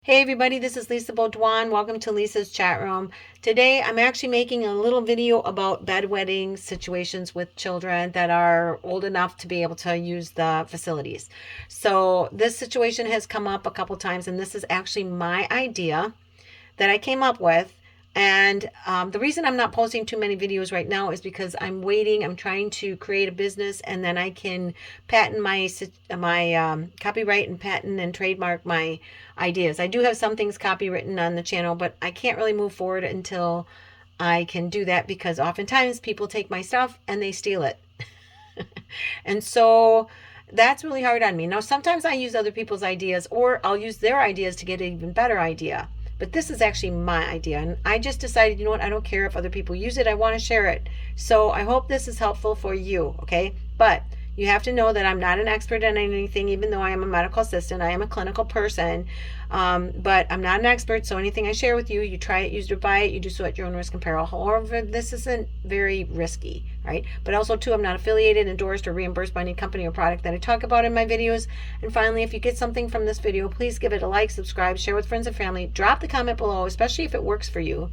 Hey everybody, this is Lisa Baudouin. Welcome to Lisa's chat room. Today I'm actually making a little video about bedwetting situations with children that are old enough to be able to use the facilities. So this situation has come up a couple times, and this is actually my idea that I came up with. And the reason I'm not posting too many videos right now is because I'm waiting. I'm trying to create a business, and then I can patent my copyright and patent and trademark my ideas. I do have some things copywritten on the channel, but I can't really move forward until I can do that, because oftentimes people take my stuff and they steal it. And so that's really hard on me. Now, sometimes I use other people's ideas, or I'll use their ideas to get an even better idea. But this is actually my idea. And I just decided, you know what? I don't care if other people use it. I want to share it. So I hope this is helpful for you. Okay. But you have to know that I'm not an expert in anything, even though I am a medical assistant. I am a clinical person, but I'm not an expert. So anything I share with you, you try it, use it, or buy it. You do so at your own risk and peril. However, this isn't very risky, right? But also, too, I'm not affiliated, endorsed, or reimbursed by any company or product that I talk about in my videos. And finally, if you get something from this video, please give it a like, subscribe, share with friends and family. Drop the comment below, especially if it works for you,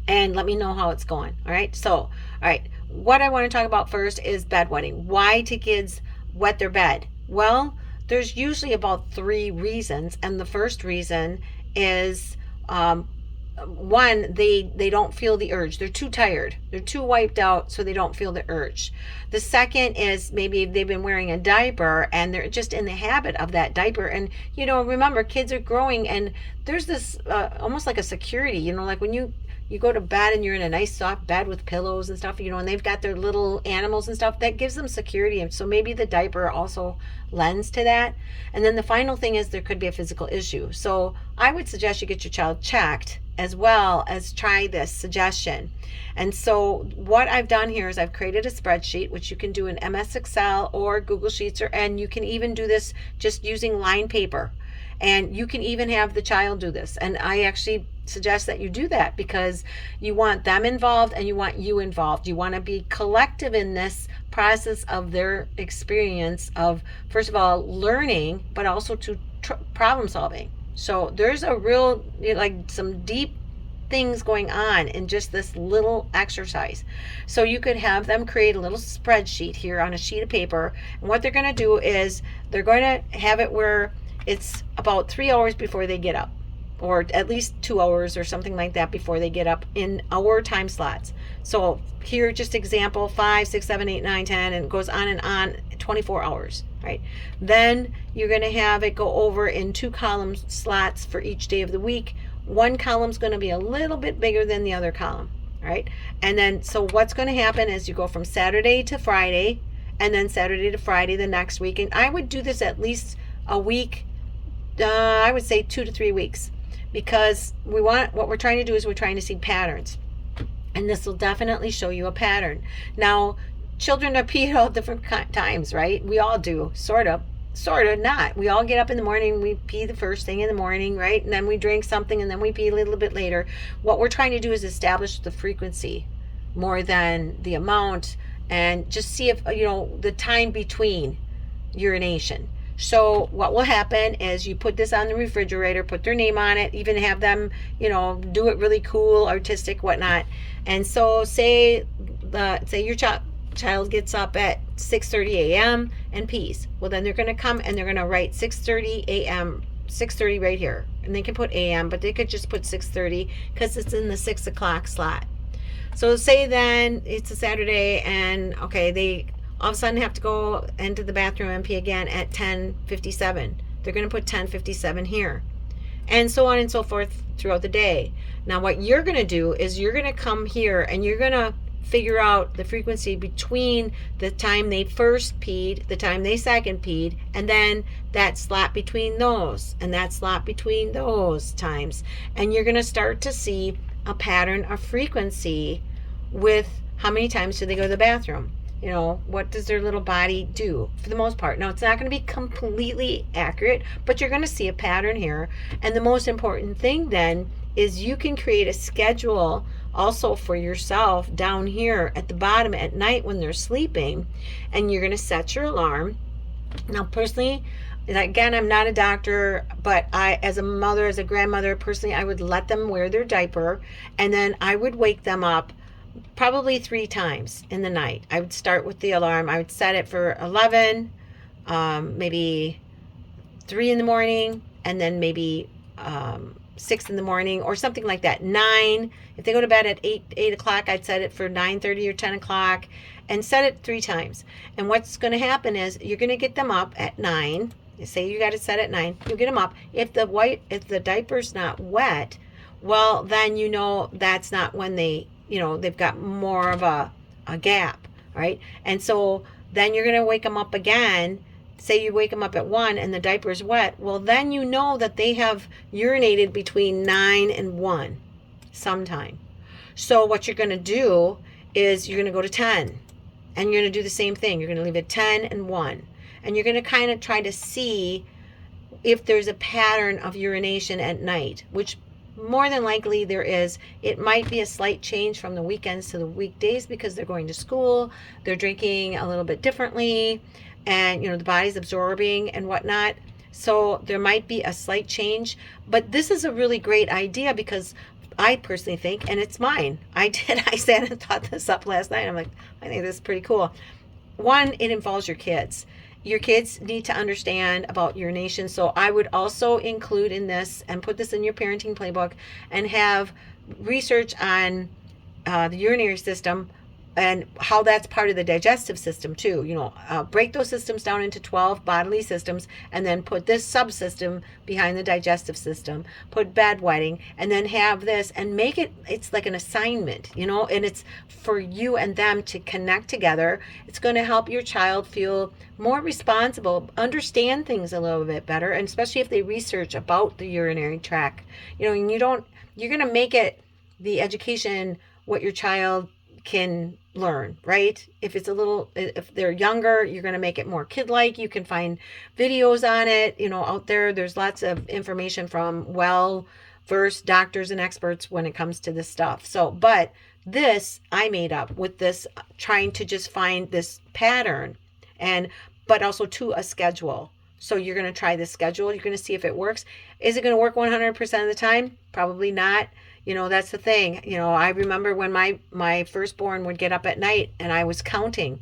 and let me know how it's going. All right. So, all right. What I want to talk about first is bedwetting. Why do kids wet their bed? Well, there's usually about 3 reasons. And the first reason is one, they don't feel the urge. They're too tired. They're too wiped out, so they don't feel the urge. The second is maybe they've been wearing a diaper and they're just in the habit of that diaper. And, remember, kids are growing, and there's this almost like a security, like when you go to bed and you're in a nice soft bed with pillows and stuff, and they've got their little animals and stuff, that gives them security. And so maybe the diaper also lends to that. And then the final thing is there could be a physical issue. So I would suggest you get your child checked, as well as try this suggestion. And so what I've done here is I've created a spreadsheet, which you can do in MS Excel or Google Sheets, and you can even do this just using line paper. And you can even have the child do this. And I actually suggest that you do that, because you want them involved and you want you involved. You want to be collective in this process of their experience of, first of all, learning, but also to problem solving. So there's a real, some deep things going on in just this little exercise. So you could have them create a little spreadsheet here on a sheet of paper. And what they're going to do is they're going to have it where it's about 3 hours before they get up, or at least 2 hours or something like that before they get up, in hour time slots. So here, just example, 5, 6, 7, 8, 9, 10, and it goes on, 24 hours, right? Then you're going to have it go over in 2 column slots for each day of the week. One column's going to be a little bit bigger than the other column, right? And then, so what's going to happen is you go from Saturday to Friday, and then Saturday to Friday the next week. And I would do this at least a week. I would say 2 to 3 weeks, because what we're trying to do is we're trying to see patterns, and this will definitely show you a pattern. Now, children are pee at all different times, right? We all do, sort of not. We all get up in the morning, we pee the first thing in the morning, right? And then we drink something, and then we pee a little bit later. What we're trying to do is establish the frequency more than the amount, and just see if, the time between urination. So what will happen is you put this on the refrigerator, put their name on it, even have them, do it really cool, artistic, whatnot. And so say your child gets up at 6:30 a.m. and pees. Well, then they're going to come and they're going to write 6:30 a.m., 6:30 right here. And they can put a.m., but they could just put 6:30 because it's in the 6 o'clock slot. So say then it's a Saturday, and okay, they all of a sudden have to go into the bathroom and pee again at 10:57. They're going to put 10:57 here, and so on and so forth throughout the day. Now what you're going to do is you're going to come here and you're going to figure out the frequency between the time they first peed, the time they second peed, and then that slot between those, and that slot between those times. And you're going to start to see a pattern of frequency with how many times do they go to the bathroom. What does their little body do for the most part? Now, it's not going to be completely accurate, but you're going to see a pattern here. And the most important thing then is you can create a schedule also for yourself down here at the bottom at night when they're sleeping, and you're going to set your alarm. Now, personally, And again, I'm not a doctor, but I, as a mother, as a grandmother, personally, I would let them wear their diaper, and then I would wake them up probably 3 times in the night. I would start with the alarm. I would set it for 11, maybe 3 in the morning, and then maybe 6 in the morning or something like that. 9. If they go to bed at 8 o'clock, I'd set it for 9:30 or 10 o'clock, and set it 3 times. And what's going to happen is you're going to get them up at 9. You say you got to set at 9. You get them up. If the diaper's not wet, well, then you know that's not when they've got more of a gap, right? And so then you're going to wake them up again. Say you wake them up at 1 and the diaper's wet. Well, then you know that they have urinated between 9 and 1 sometime. So what you're going to do is you're going to go to 10, and you're going to do the same thing. You're going to leave it 10 and 1. And you're going to kind of try to see if there's a pattern of urination at night, which more than likely there is. It might be a slight change from the weekends to the weekdays because they're going to school, they're drinking a little bit differently, and the body's absorbing and whatnot. So there might be a slight change, but this is a really great idea because I personally think, and it's mine, I sat and thought this up last night. I'm like, I think this is pretty cool. One, it involves your kids. Your kids need to understand about urination. So I would also include in this and put this in your parenting playbook and have research on the urinary system and how that's part of the digestive system too. Break those systems down into 12 bodily systems, and then put this subsystem behind the digestive system. Put bedwetting, and then have this, and make it's like an assignment, and it's for you and them to connect together. It's going to help your child feel more responsible, understand things a little bit better, and especially if they research about the urinary tract. And you're going to make it the education what your child can learn, right? If they're younger, you're going to make it more kid-like. You can find videos on it, out there. There's lots of information from well-versed doctors and experts when it comes to this stuff. So, but this I made up with this, trying to just find this pattern, but also to a schedule. So you're going to try this schedule. You're going to see if it works. Is it going to work 100% of the time? Probably not. That's the thing. I remember when my firstborn would get up at night and I was counting.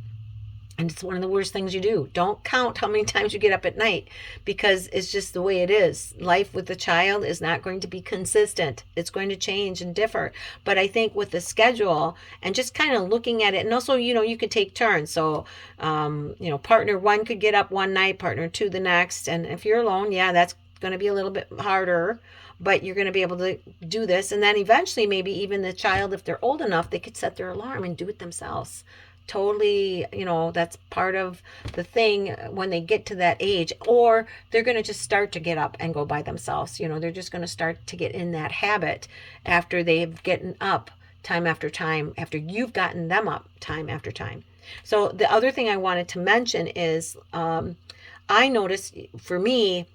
And it's one of the worst things you do. Don't count how many times you get up at night, because it's just the way it is. Life with the child is not going to be consistent. It's going to change and differ. But I think with the schedule and just kind of looking at it, and also, you could take turns. So, partner 1 could get up one night, partner 2 the next. And if you're alone, yeah, that's going to be a little bit harder. But you're going to be able to do this. And then eventually, maybe even the child, if they're old enough, they could set their alarm and do it themselves. Totally, that's part of the thing when they get to that age. Or they're going to just start to get up and go by themselves. They're just going to start to get in that habit after they've gotten up time after time, after you've gotten them up time after time. So the other thing I wanted to mention is I noticed for me,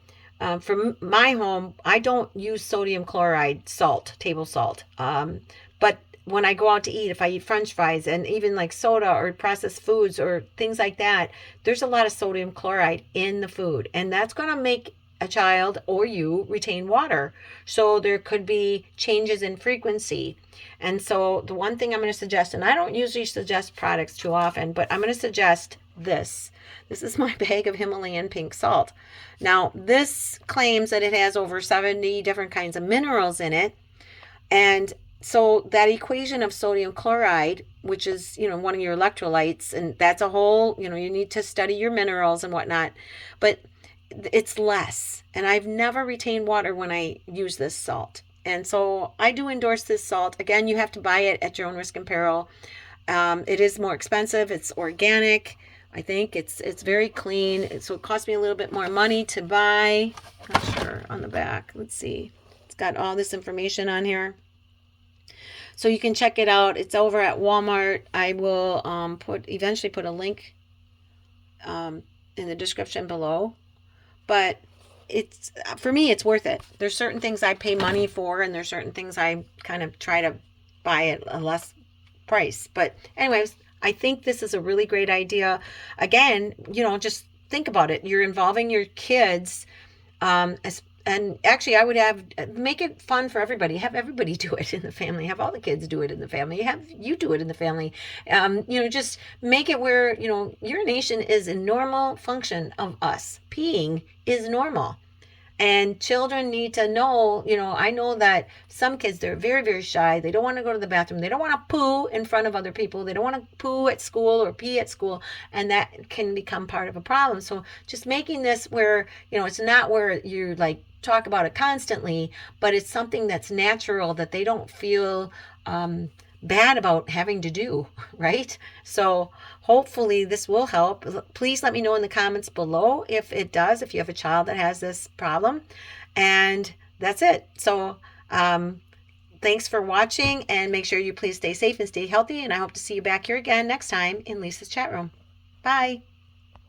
for my home, I don't use sodium chloride salt, table salt. But when I go out to eat, if I eat French fries and even like soda or processed foods or things like that, there's a lot of sodium chloride in the food. And that's going to make a child or you retain water. So there could be changes in frequency. And so the one thing I'm going to suggest, and I don't usually suggest products too often, but I'm going to suggest this. This is my bag of Himalayan pink salt. Now, this claims that it has over 70 different kinds of minerals in it. And so that equation of sodium chloride, which is, one of your electrolytes, and that's a whole, you need to study your minerals and whatnot, but it's less. And I've never retained water when I use this salt. And so I do endorse this salt. Again, you have to buy it at your own risk and peril. It is more expensive. It's organic. I think it's very clean. So it cost me a little bit more money to buy. Not sure on the back. Let's see. It's got all this information on here. So you can check it out. It's over at Walmart. I will eventually put a link in the description below. But for me, it's worth it. There's certain things I pay money for, and there's certain things I kind of try to buy at a less price. But anyways, I think this is a really great idea. Again, just think about it. You're involving your kids, and actually, I would make it fun for everybody. Have everybody do it in the family. Have all the kids do it in the family. Have you do it in the family. Just make it where urination is a normal function of us. Peeing is normal. And children need to know, I know that some kids, they're very, very shy. They don't want to go to the bathroom. They don't want to poo in front of other people. They don't want to poo at school or pee at school. And that can become part of a problem. So just making this where, it's not where you're like, talk about it constantly, but it's something that's natural that they don't feel bad about having to do, right? So hopefully this will help. Please let me know in the comments below if it does, if you have a child that has this problem. And that's it. So thanks for watching, and make sure you please stay safe and stay healthy. And I hope to see you back here again next time in Lisa's chat room. Bye.